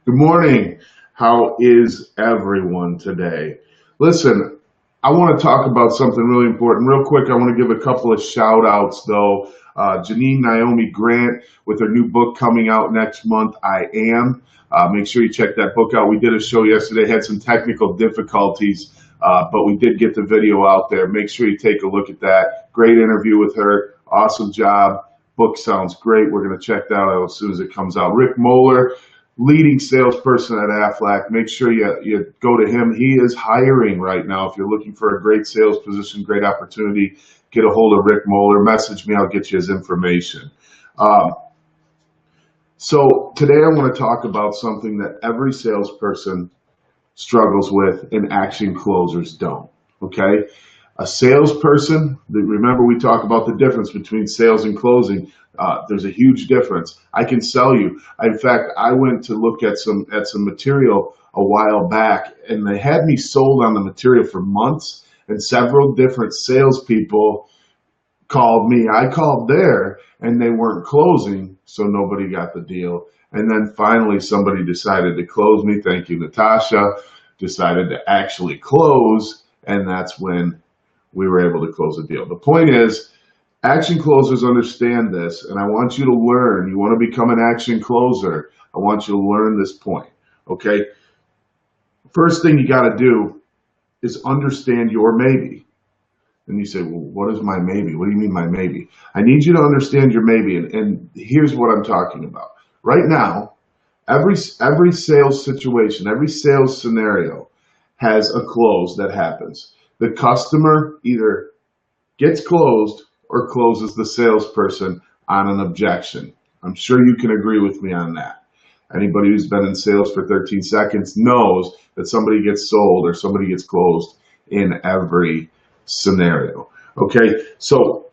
Good morning. How is everyone today? Listen, I want to talk about something really important. Real quick, I want to give a couple of shout outs though. Janine Naomi Grant with her new book coming out next month, I Am. Make sure you check that book out. We did a show yesterday, had some technical difficulties, but we did get the video out there. Make sure you take a look at that. Great interview with her. Awesome job. Book sounds great. We're going to check that out as soon as it comes out. Rick Moeller, leading salesperson at Aflac. Make sure you go to him. He is hiring right now. If you're looking for a great sales position, great opportunity, get a hold of Rick Moeller. Message me. I'll get you his information. Um, so today I want to talk about something that every salesperson struggles with and action closers don't. Okay? A salesperson, remember we talk about the difference between sales and closing. There's a huge difference. I can sell you. In fact, I went to look at some material a while back, and they had me sold on the material for months, and several different salespeople called me. I called there, and they weren't closing, so nobody got the deal. And then finally, somebody decided to close me. Thank you, Natasha. Decided to actually close, and that's when we were able to close the deal. The point is, action closers understand this, and I want you to learn. You want to become an action closer. I want you to learn this point. Okay? First thing you got to do is understand your maybe. And you say, well, what is my maybe? What do you mean my maybe? I need you to understand your maybe, and here's what I'm talking about. Right now, every sales situation, every sales scenario has a close that happens. The customer either gets closed or closes the salesperson on an objection. I'm sure you can agree with me on that. Anybody who's been in sales for 13 seconds knows that somebody gets sold or somebody gets closed in every scenario. Okay, so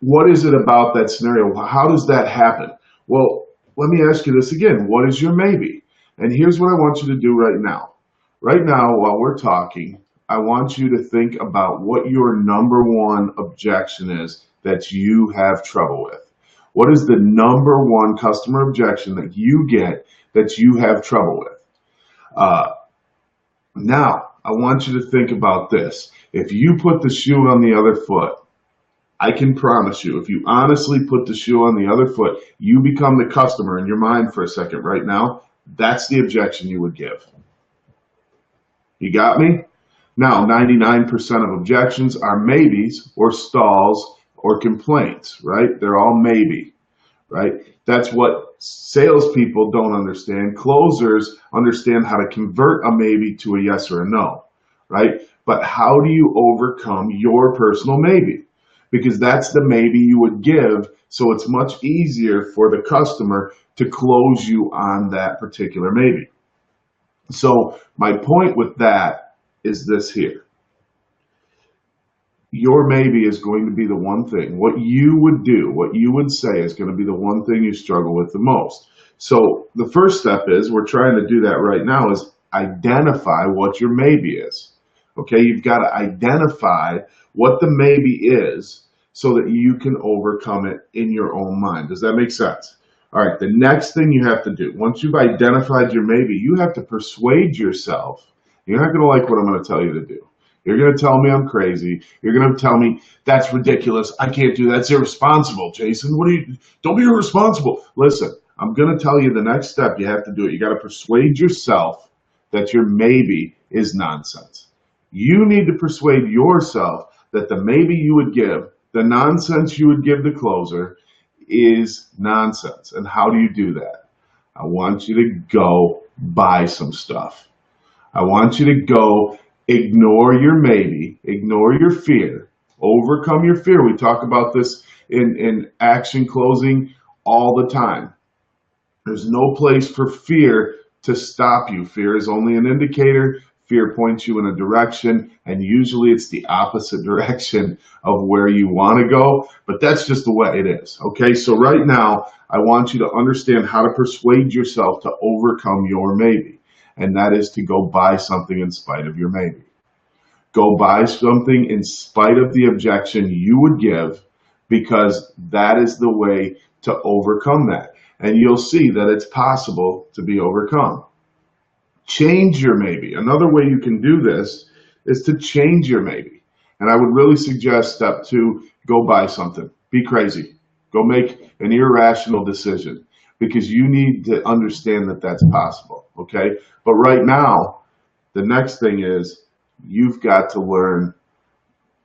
what is it about that scenario? How does that happen? Well, let me ask you this again. What is your maybe? And here's what I want you to do right now. Right now, while we're talking, I want you to think about what your number one objection is that you have trouble with. What is the number one customer objection that you get that you have trouble with? Now, I want you to think about this. If you put the shoe on the other foot, I can promise you, if you honestly put the shoe on the other foot, you become the customer in your mind for a second right now, that's the objection you would give. You got me? Now, 99% of objections are maybes or stalls or complaints, right? They're all maybe, right? That's what salespeople don't understand. Closers understand how to convert a maybe to a yes or a no, right? But how do you overcome your personal maybe? Because that's the maybe you would give, so it's much easier for the customer to close you on that particular maybe. So my point with that is this here. Your maybe is going to be the one thing. What you would do, what you would say is going to be the one thing you struggle with the most. So the first step is, we're trying to do that right now, is identify what your maybe is. Okay, you've got to identify what the maybe is so that you can overcome it in your own mind. Does that make sense? All right, the next thing you have to do, once you've identified your maybe, you have to persuade yourself. You're not going to like what I'm going to tell you to do. You're going to tell me I'm crazy. You're going to tell me that's ridiculous. I can't do that. That's irresponsible, Jason. Don't be irresponsible. Listen, I'm going to tell you the next step you have to do it. You got to persuade yourself that your maybe is nonsense. You need to persuade yourself that the maybe you would give, the nonsense you would give the closer, is nonsense. And how do you do that? I want you to go buy some stuff. I want you to go ignore your maybe, ignore your fear, overcome your fear. We talk about this in action closing all the time. There's no place for fear to stop you. Fear is only an indicator. Fear points you in a direction, and usually it's the opposite direction of where you want to go, but that's just the way it is. Okay, so right now, I want you to understand how to persuade yourself to overcome your maybe, and that is to go buy something in spite of your maybe. Go buy something in spite of the objection you would give, because that is the way to overcome that. And you'll see that it's possible to be overcome. Change your maybe. Another way you can do this is to change your maybe. And I would really suggest step two, go buy something. Be crazy. Go make an irrational decision because you need to understand that that's possible. Okay. But right now, the next thing is you've got to learn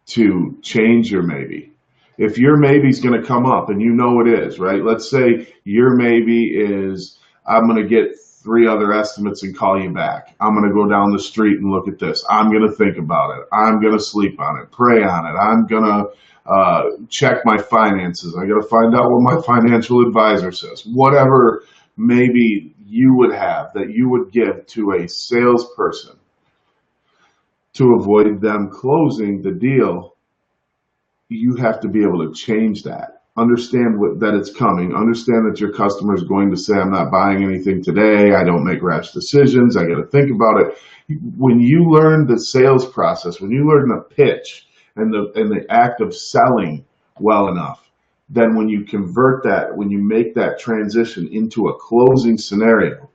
to change your maybe. If your maybe's going to come up and you know it is, right? Let's say your maybe is, I'm going to get 3 other estimates and call you back. I'm going to go down the street and look at this. I'm going to think about it. I'm going to sleep on it, pray on it. I'm going to check my finances. I got to find out what my financial advisor says. Whatever maybe you would have that you would give to a salesperson to avoid them closing the deal, you have to be able to change that. Understand that it's coming. Understand that your customer is going to say, I'm not buying anything today. I don't make rash decisions. I got to think about it. When you learn the sales process, when you learn the pitch and the act of selling well enough, then when you convert that, when you make that transition into a closing scenario,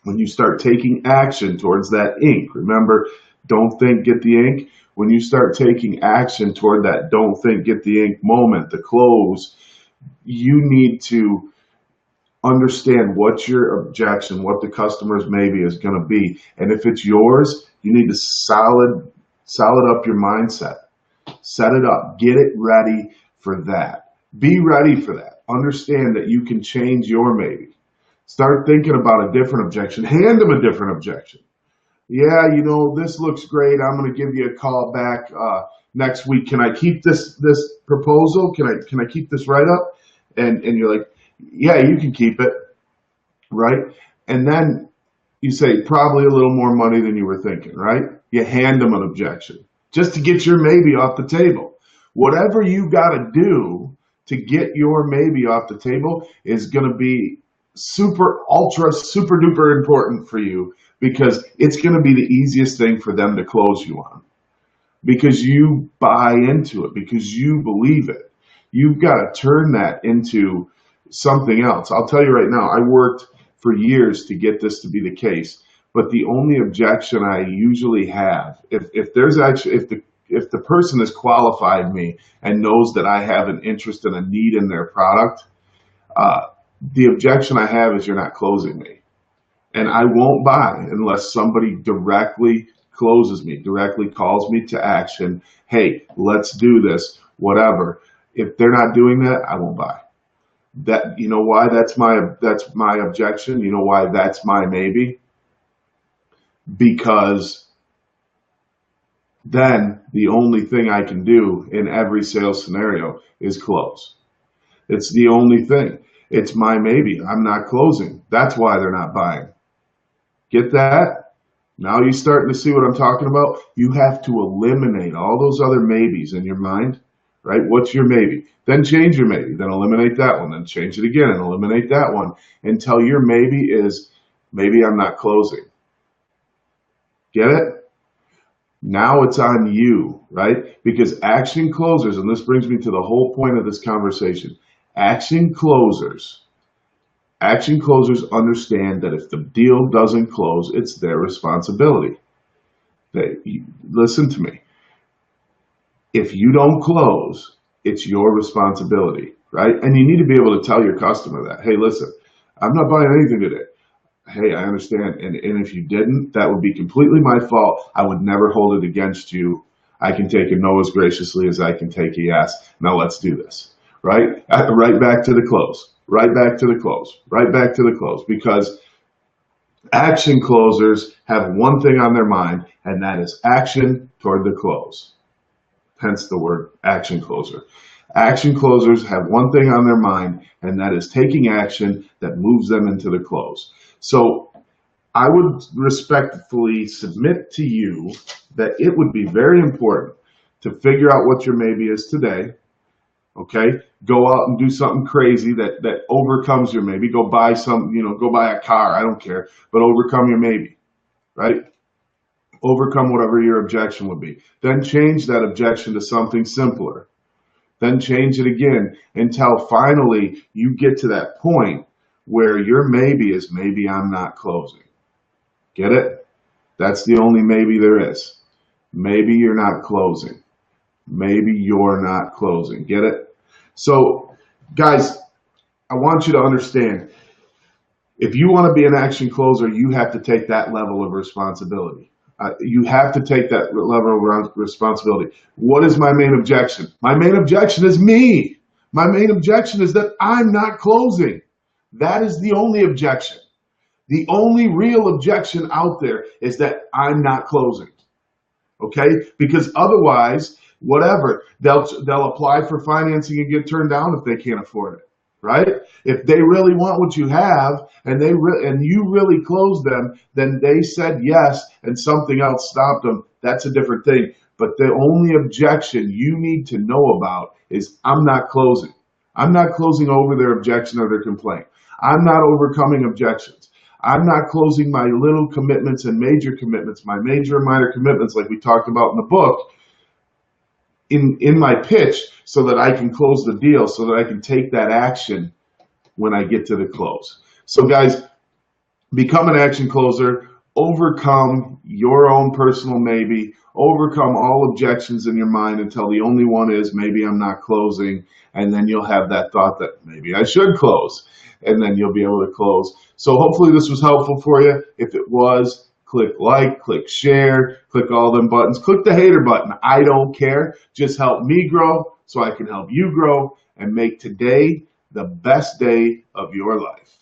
when you start taking action towards that ink, remember, don't think, get the ink. When you start taking action toward that don't think, get the ink moment, the close, you need to understand what your objection, what the customer's maybe is going to be. And if it's yours, you need to solid up your mindset. Set it up. Get it ready for that. Be ready for that. Understand that you can change your maybe. Start thinking about a different objection. Hand them a different objection. Yeah, this looks great. I'm going to give you a call back next week. Can I keep this proposal? Can I keep this write-up? And you're like, yeah, you can keep it, right? And then you say probably a little more money than you were thinking, right? You hand them an objection just to get your maybe off the table. Whatever you got to do to get your maybe off the table is going to be super, ultra, super duper important for you, because it's going to be the easiest thing for them to close you on, because you buy into it, because you believe it. You've got to turn that into something else. I'll tell you right now, I worked for years to get this to be the case, but the only objection I usually have, if the person has qualified me and knows that I have an interest and a need in their product, the objection I have is, you're not closing me. And I won't buy unless somebody directly closes me, directly calls me to action. Hey, let's do this, whatever. If they're not doing that, I won't buy. That, you know why that's my objection? You know why that's my maybe? Because then the only thing I can do in every sales scenario is close. It's the only thing. It's my maybe. I'm not closing. That's why they're not buying. Get that? Now you're starting to see what I'm talking about. You have to eliminate all those other maybes in your mind, right? What's your maybe? Then change your maybe. Then eliminate that one. Then change it again and eliminate that one until your maybe is, maybe I'm not closing. Get it? Now it's on you, right? Because action closers, and this brings me to the whole point of this conversation, action closers understand that if the deal doesn't close, it's their responsibility. Listen to me. If you don't close, it's your responsibility, right? And you need to be able to tell your customer that, hey, listen, I'm not buying anything today. Hey, I understand. And if you didn't, that would be completely my fault. I would never hold it against you. I can take a no as graciously as I can take a yes. Now let's do this, right? Right back to the close. Right back to the close, right back to the close, because action closers have one thing on their mind, and that is action toward the close. Hence the word action closer. Action closers have one thing on their mind, and that is taking action that moves them into the close. So I would respectfully submit to you that it would be very important to figure out what your maybe is today. Okay, go out and do something crazy that overcomes your maybe. Go buy go buy a car. I don't care, but overcome your maybe, right? Overcome whatever your objection would be. Then change that objection to something simpler. Then change it again until finally you get to that point where your maybe is, maybe I'm not closing. Get it? That's the only maybe there is. Maybe you're not closing. Maybe you're not closing. Get it? So, guys, I want you to understand, if you want to be an action closer, you have to take that level of responsibility. You have to take that level of responsibility. What is my main objection? My main objection is me. My main objection is that I'm not closing. That is the only objection. The only real objection out there is that I'm not closing. Okay? Because otherwise, whatever, they'll apply for financing and get turned down if they can't afford it. Right? If they really want what you have and you really close them, then they said yes and something else stopped them. That's a different thing. But the only objection you need to know about is I'm not closing. I'm not closing over their objection or their complaint. I'm not overcoming objections. I'm not closing my little commitments and major commitments, my major and minor commitments like we talked about in the book, in my pitch, so that I can close the deal, so that I can take that action when I get to the close. So guys, become an action closer, overcome your own personal maybe, overcome all objections in your mind until the only one is maybe I'm not closing, and then you'll have that thought that maybe I should close, and then you'll be able to close. So hopefully this was helpful for you. If it was, click like, click share, click all them buttons, click the hater button. I don't care. Just help me grow so I can help you grow and make today the best day of your life.